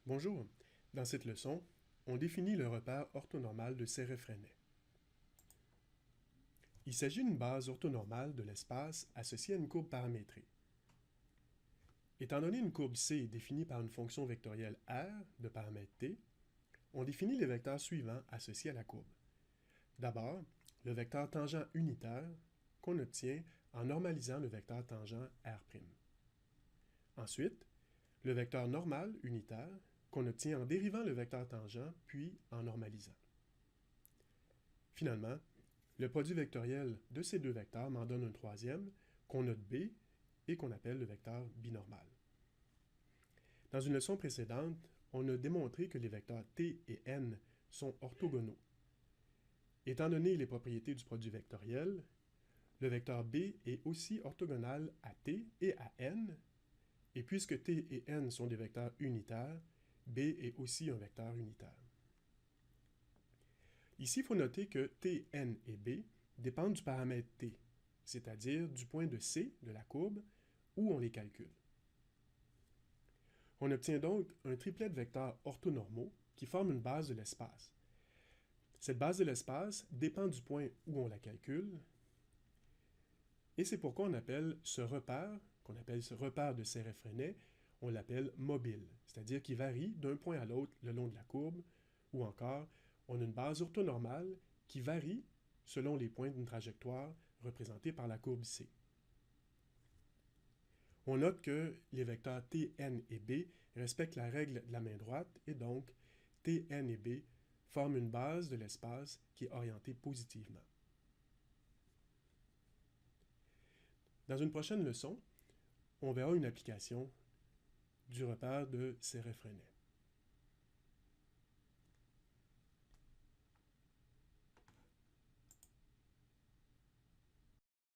Bonjour, dans cette leçon, on définit le repère orthonormal de Serre-Freinet. Il s'agit d'une base orthonormale de l'espace associée à une courbe paramétrée. Étant donné une courbe C définie par une fonction vectorielle R de paramètre t, on définit les vecteurs suivants associés à la courbe. D'abord, le vecteur tangent unitaire qu'on obtient en normalisant le vecteur tangent R'. Ensuite, le vecteur normal unitaire qu'on obtient en dérivant le vecteur tangent puis en normalisant. Finalement, le produit vectoriel de ces deux vecteurs m'en donne un troisième qu'on note B et qu'on appelle le vecteur binormal. Dans une leçon précédente, on a démontré que les vecteurs t et n sont orthogonaux. Étant donné les propriétés du produit vectoriel, le vecteur B est aussi orthogonal à t et à n, et puisque t et n sont des vecteurs unitaires, B est aussi un vecteur unitaire. Ici, il faut noter que t, n et b dépendent du paramètre t, c'est-à-dire du point de C de la courbe où on les calcule. On obtient donc un triplet de vecteurs orthonormaux qui forment une base de l'espace. Cette base de l'espace dépend du point où on la calcule, et c'est pourquoi on appelle ce repère, qu'on appelle ce repère de Serre-Freinet, on l'appelle mobile, c'est-à-dire qu'il varie d'un point à l'autre le long de la courbe, ou encore, on a une base orthonormale qui varie selon les points d'une trajectoire représentés par la courbe C. On note que les vecteurs t, n et b respectent la règle de la main droite et donc t, n et b forment une base de l'espace qui est orientée positivement. Dans une prochaine leçon, on verra une application du repère de Serre-Freinet.